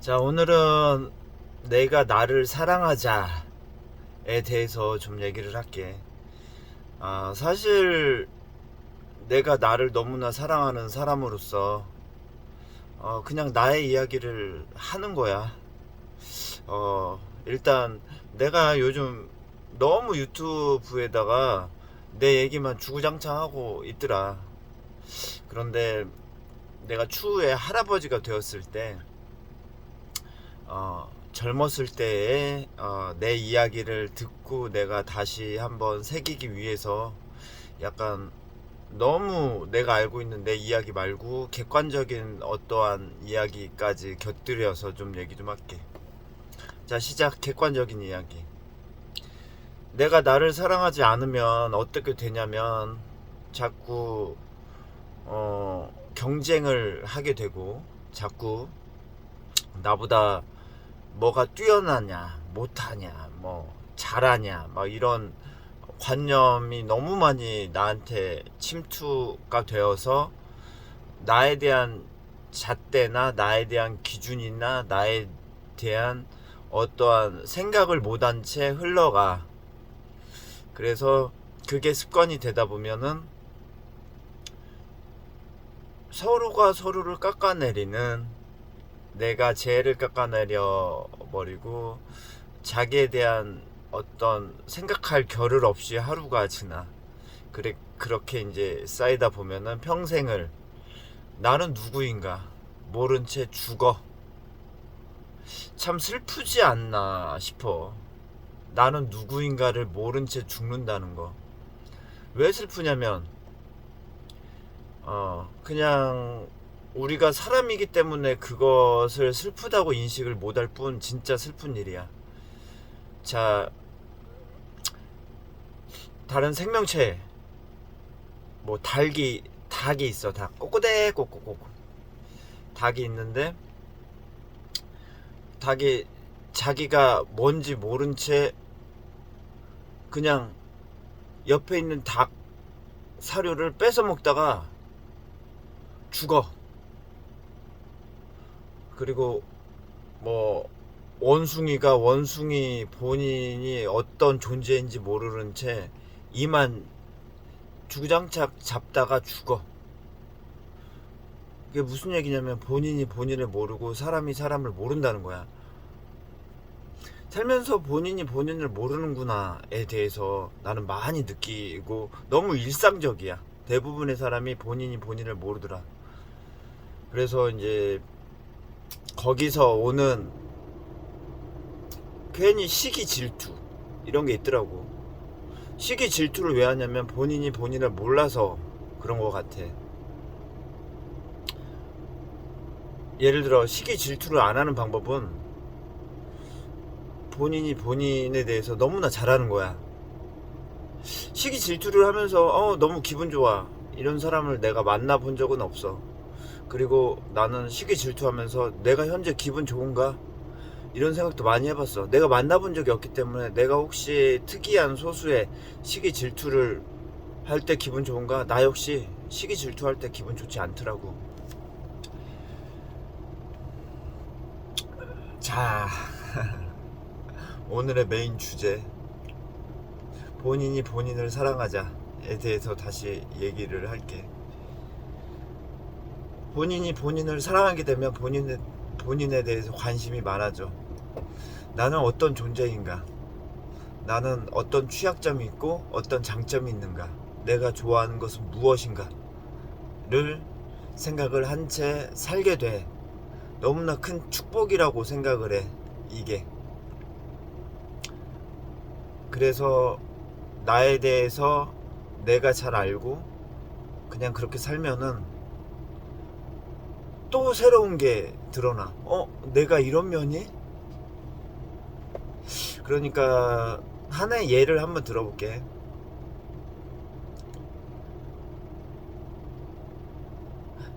자, 오늘은 내가 나를 사랑하자에 대해서 좀 얘기를 할게. 사실 내가 나를 너무나 사랑하는 사람으로서 그냥 나의 이야기를 하는 거야. 일단 내가 요즘 너무 유튜브에다가 내 얘기만 주구장창 하고 있더라. 그런데 내가 추후에 할아버지가 되었을 때 젊었을 때의 내 이야기를 듣고 내가 다시 한번 새기기 위해서 약간 너무 내가 알고 있는 내 이야기 말고 객관적인 어떠한 이야기까지 곁들여서 좀 얘기 좀 할게. 자, 시작. 객관적인 이야기. 내가 나를 사랑하지 않으면 어떻게 되냐면 자꾸 경쟁을 하게 되고, 자꾸 나보다 뭐가 뛰어나냐, 못하냐, 뭐 잘하냐, 막 이런 관념이 너무 많이 나한테 침투가 되어서 나에 대한 잣대나 나에 대한 기준이나 나에 대한 어떠한 생각을 못한 채 흘러가. 그래서 그게 습관이 되다 보면은 서로가 서로를 깎아내리는, 내가 쟤를 깎아내려 버리고 자기에 대한 어떤 생각할 겨를 없이 하루가 지나. 그렇게 이제 쌓이다 보면은 평생을 나는 누구인가 모른 채 죽어. 참 슬프지 않나 싶어. 나는 누구인가를 모른 채 죽는다는 거. 왜 슬프냐면 그냥 우리가 사람이기 때문에 그것을 슬프다고 인식을 못할 뿐 진짜 슬픈 일이야. 자, 다른 생명체, 뭐 닭이 있어. 닭 꼬꼬대 꼬꼬꼬 닭이 있는데, 닭이 자기가 뭔지 모른 채 그냥 옆에 있는 닭 사료를 뺏어 먹다가 죽어. 그리고 뭐 원숭이가 원숭이 본인이 어떤 존재인지 모르는 채 이만 주구장창 잡다가 죽어. 그게 무슨 얘기냐면 본인이 본인을 모르고 사람이 사람을 모른다는 거야. 살면서 본인이 본인을 모르는구나에 대해서 나는 많이 느끼고, 너무 일상적이야. 대부분의 사람이 본인이 본인을 모르더라. 그래서 이제 거기서 오는 괜히 시기 질투 이런 게 있더라고. 시기 질투를 왜 하냐면 본인이 본인을 몰라서 그런 것 같아. 예를 들어 시기 질투를 안 하는 방법은 본인이 본인에 대해서 너무나 잘하는 거야. 시기 질투를 하면서 너무 기분 좋아 이런 사람을 내가 만나본 적은 없어. 그리고 나는 시기 질투하면서 내가 현재 기분 좋은가 이런 생각도 많이 해봤어. 내가 만나본 적이 없기 때문에 내가 혹시 특이한 소수의 시기 질투를 할 때 기분 좋은가? 나 역시 시기 질투할 때 기분 좋지 않더라고. 자, 오늘의 메인 주제, 본인이 본인을 사랑하자에 대해서 다시 얘기를 할게. 본인이 본인을 사랑하게 되면 본인에 대해서 관심이 많아져. 나는 어떤 존재인가? 나는 어떤 취약점이 있고 어떤 장점이 있는가? 내가 좋아하는 것은 무엇인가? 를 생각을 한 채 살게 돼. 너무나 큰 축복이라고 생각을 해, 이게. 그래서 나에 대해서 내가 잘 알고 그냥 그렇게 살면은 또 새로운 게 드러나. 내가 이런 면이? 그러니까 하나의 예를 한번 들어볼게.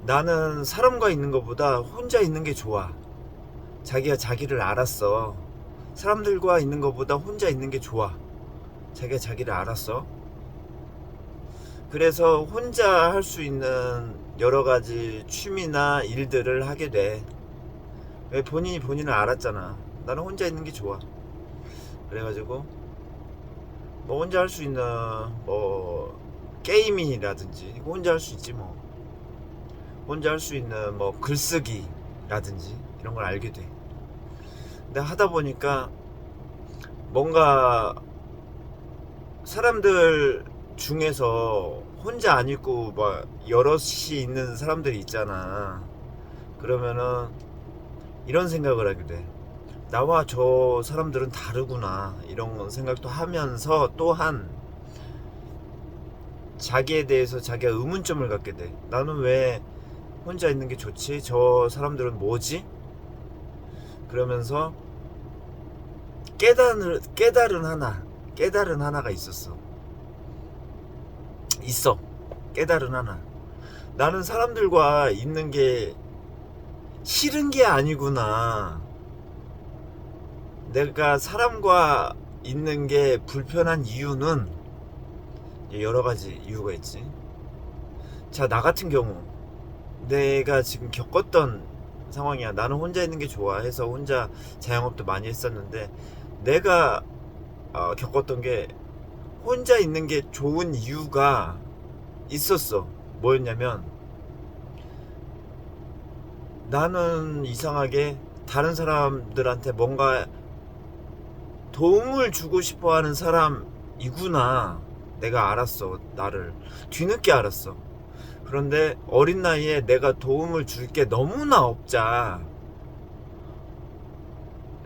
나는 사람과 있는 것보다 혼자 있는 게 좋아. 자기가 자기를 알았어. 사람들과 있는 것보다 혼자 있는 게 좋아. 자기가 자기를 알았어. 그래서 혼자 할 수 있는 여러 가지 취미나 일들을 하게 돼. 왜 본인이 본인을 알았잖아. 나는 혼자 있는 게 좋아. 그래가지고 뭐 혼자 할 수 있는 뭐 게임이라든지 이거 혼자 할 수 있지 뭐. 혼자 할 수 있는 뭐 글쓰기라든지 이런 걸 알게 돼. 근데 하다 보니까 뭔가 사람들 중에서 혼자 안 있고 막 여럿이 있는 사람들이 있잖아. 그러면은 이런 생각을 하게 돼. 나와 저 사람들은 다르구나 이런 생각도 하면서 또한 자기에 대해서 자기가 의문점을 갖게 돼. 나는 왜 혼자 있는 게 좋지? 저 사람들은 뭐지? 그러면서 깨달은 하나가 있어. 깨달은 하나. 나는 사람들과 있는 게 싫은 게 아니구나. 내가 사람과 있는 게 불편한 이유는 여러 가지 이유가 있지. 자, 나 같은 경우 내가 지금 겪었던 상황이야. 나는 혼자 있는 게 좋아 해서 혼자 자영업도 많이 했었는데 내가 겪었던 게 혼자 있는 게 좋은 이유가 있었어. 뭐였냐면 나는 이상하게 다른 사람들한테 뭔가 도움을 주고 싶어 하는 사람이구나. 내가 알았어. 나를 뒤늦게 알았어. 그런데 어린 나이에 내가 도움을 줄 게 너무나 없자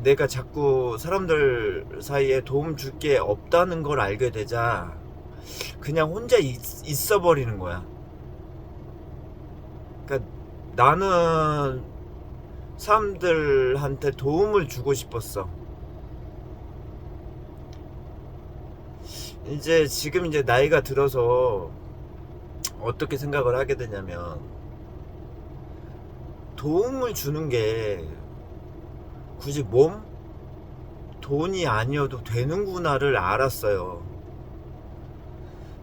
내가 자꾸 사람들 사이에 도움 줄 게 없다는 걸 알게 되자 그냥 혼자 있어 버리는 거야. 그러니까 나는 사람들한테 도움을 주고 싶었어. 지금 나이가 들어서 어떻게 생각을 하게 되냐면 도움을 주는 게 굳이 돈이 아니어도 되는구나를 알았어요.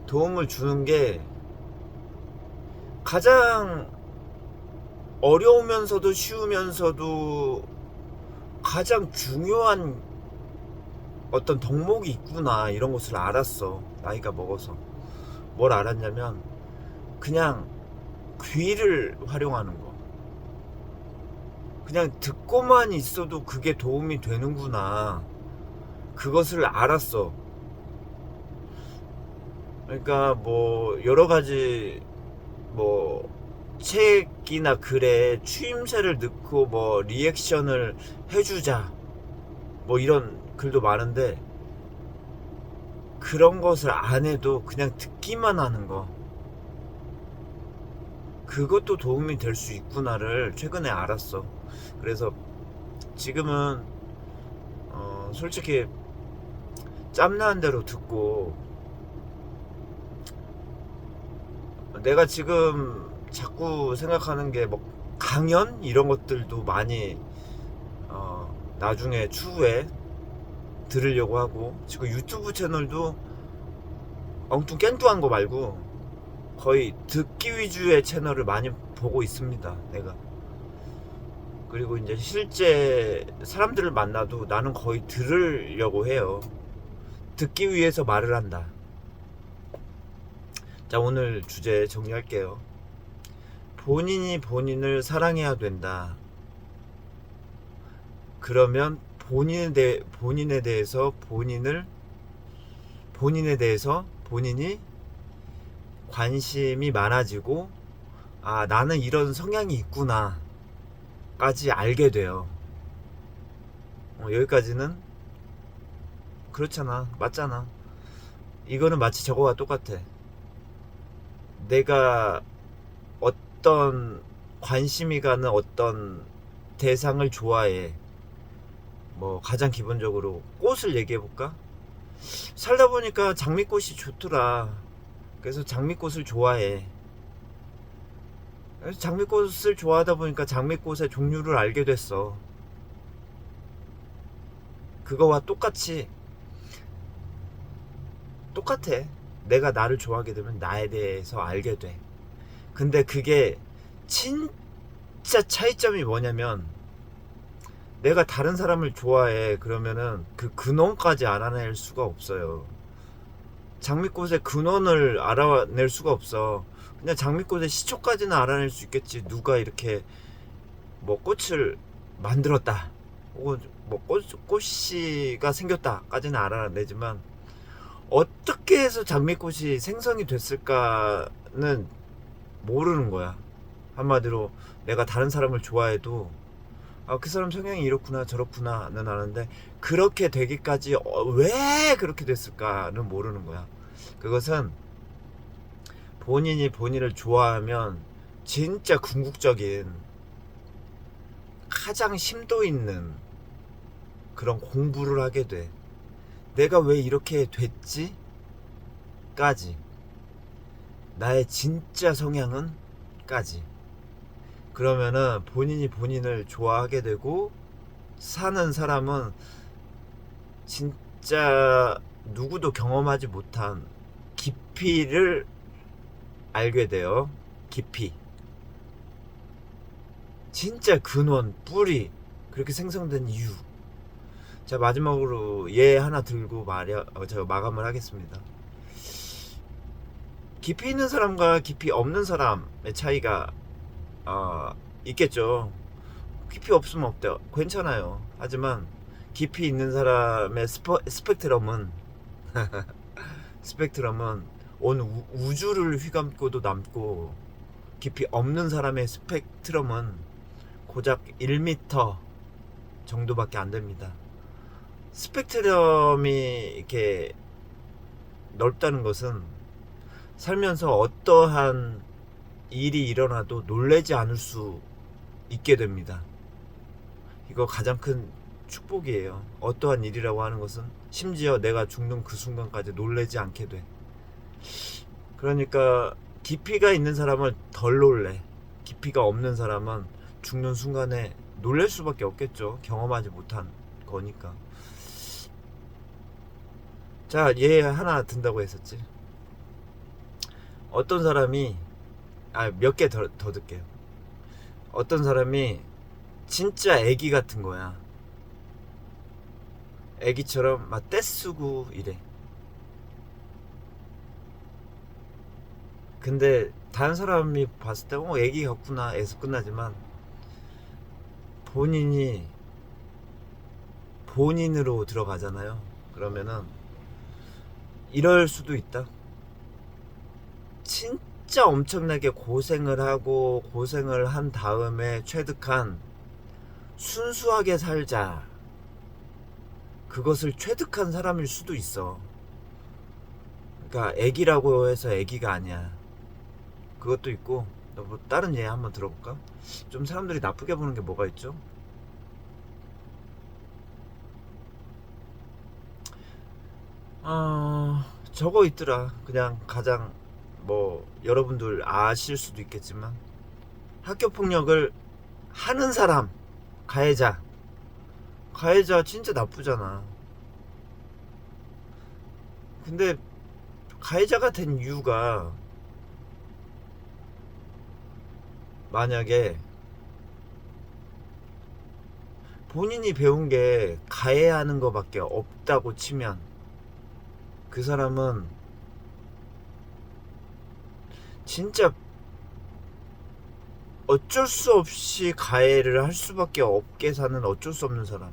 도움을 주는 게 가장 어려우면서도 쉬우면서도 가장 중요한 어떤 덕목이 있구나 이런 것을 알았어. 나이가 먹어서. 뭘 알았냐면 그냥 귀를 활용하는 거. 그냥 듣고만 있어도 그게 도움이 되는구나. 그것을 알았어. 그러니까 뭐 여러 가지 뭐 책이나 글에 추임새를 넣고 뭐 리액션을 해주자 뭐 이런 글도 많은데 그런 것을 안 해도 그냥 듣기만 하는 거 그것도 도움이 될 수 있구나를 최근에 알았어. 그래서 지금은 솔직히 짬나는 대로 듣고 내가 지금 자꾸 생각하는 게 뭐 강연 이런 것들도 많이 나중에 추후에 들으려고 하고 지금 유튜브 채널도 엉뚱깽뚱한 거 말고 거의 듣기 위주의 채널을 많이 보고 있습니다. 내가. 그리고 실제 사람들을 만나도 나는 거의 들으려고 해요. 듣기 위해서 말을 한다. 자, 오늘 주제 정리할게요. 본인이 본인을 사랑해야 된다. 그러면 본인에 대해서 본인이 관심이 많아지고 아, 나는 이런 성향이 있구나 까지 알게 돼요. 여기까지는 그렇잖아. 맞잖아. 이거는 마치 저거와 똑같아. 내가 어떤 관심이 가는 어떤 대상을 좋아해. 뭐 가장 기본적으로 꽃을 얘기해볼까? 살다 보니까 장미꽃이 좋더라. 그래서 장미꽃을 좋아해. 그래서 장미꽃을 좋아하다 보니까 장미꽃의 종류를 알게 됐어. 그거와 똑같아. 내가 나를 좋아하게 되면 나에 대해서 알게 돼. 근데 그게 진짜 차이점이 뭐냐면 내가 다른 사람을 좋아해 그러면은 그 근원까지 알아낼 수가 없어요. 장미꽃의 근원을 알아낼 수가 없어. 그냥 장미꽃의 시초까지는 알아낼 수 있겠지. 누가 이렇게 뭐 꽃을 만들었다 혹은 뭐 꽃이가 생겼다까지는 알아내지만 어떻게 해서 장미꽃이 생성이 됐을까는 모르는 거야. 한마디로 내가 다른 사람을 좋아해도 그 사람 성향이 이렇구나 저렇구나는 아는데 그렇게 되기까지 왜 그렇게 됐을까는 모르는 거야. 그것은 본인이 본인을 좋아하면 진짜 궁극적인 가장 심도 있는 그런 공부를 하게 돼. 내가 왜 이렇게 됐지? 까지. 나의 진짜 성향은? 까지. 그러면은 본인이 본인을 좋아하게 되고 사는 사람은 진짜 누구도 경험하지 못한 깊이를 알게 돼요. 깊이. 진짜 근원, 뿌리 그렇게 생성된 이유. 자, 마지막으로 얘 하나 들고 제가 마감을 하겠습니다. 깊이 있는 사람과 깊이 없는 사람의 차이가 있겠죠. 깊이 없으면 없대요. 괜찮아요. 하지만 깊이 있는 사람의 스펙트럼은 스펙트럼은 온 우주를 휘감고도 남고, 깊이 없는 사람의 스펙트럼은 고작 1m 정도밖에 안 됩니다. 스펙트럼이 이렇게 넓다는 것은 살면서 어떠한 일이 일어나도 놀라지 않을 수 있게 됩니다. 이거 가장 큰 축복이에요. 어떠한 일이라고 하는 것은 심지어 내가 죽는 그 순간까지 놀라지 않게 돼. 그러니까 깊이가 있는 사람은 덜 놀래. 깊이가 없는 사람은 죽는 순간에 놀랄 수밖에 없겠죠. 경험하지 못한 거니까. 자, 얘 하나 든다고 했었지. 어떤 사람이 몇 개 더 듣게요. 어떤 사람이 진짜 애기 같은 거야. 애기처럼 막 떼쓰고 이래. 근데 다른 사람이 봤을 때 애기 같구나 에서 끝나지만, 본인이 본인으로 들어가잖아요. 그러면은 이럴 수도 있다. 진짜 엄청나게 고생을 하고 고생을 한 다음에 취득한 순수하게 살자, 그것을 취득한 사람일 수도 있어. 그러니까 애기라고 해서 애기가 아니야. 그것도 있고. 뭐 다른 예 한번 들어볼까? 좀 사람들이 나쁘게 보는 게 뭐가 있죠? 저거 있더라. 그냥 가장 뭐 여러분들 아실 수도 있겠지만, 학교폭력을 하는 사람, 가해자 진짜 나쁘잖아. 근데 가해자가 된 이유가, 만약에 본인이 배운 게 가해하는 거밖에 없다고 치면, 그 사람은 진짜 어쩔 수 없이 가해를 할 수밖에 없게 사는 어쩔 수 없는 사람.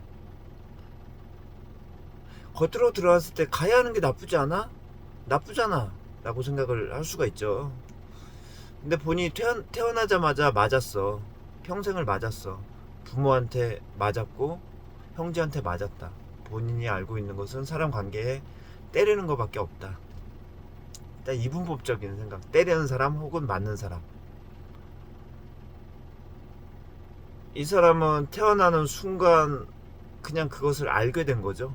겉으로 들어왔을 때 가해하는 게 나쁘지 않아? 나쁘잖아 라고 생각을 할 수가 있죠. 근데 본인이 태어나자마자 맞았어. 평생을 맞았어. 부모한테 맞았고 형제한테 맞았다. 본인이 알고 있는 것은 사람 관계에 때리는 것밖에 없다. 일단 이분법적인 생각. 때리는 사람 혹은 맞는 사람. 이 사람은 태어나는 순간 그냥 그것을 알게 된 거죠.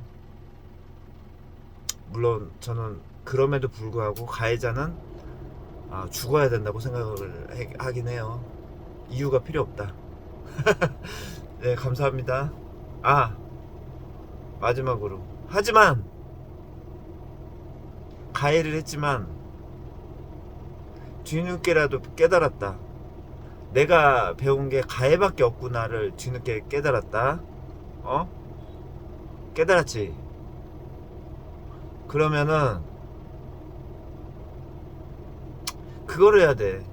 물론 저는 그럼에도 불구하고 가해자는 죽어야 된다고 생각을 하긴 해요. 이유가 필요 없다. 네, 감사합니다. 마지막으로, 하지만 가해를 했지만 뒤늦게라도 깨달았다. 내가 배운 게 가해밖에 없구나를 뒤늦게 깨달았다. 어? 깨달았지? 그러면은 그거를 해야 돼.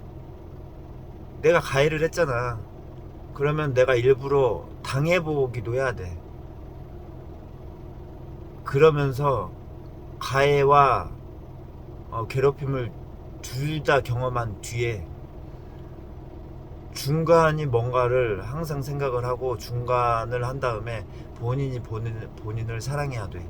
내가 가해를 했잖아. 그러면 내가 일부러 당해보기도 해야 돼. 그러면서 가해와 괴롭힘을 둘 다 경험한 뒤에 중간이 뭔가를 항상 생각을 하고 중간을 한 다음에 본인을 사랑해야 돼.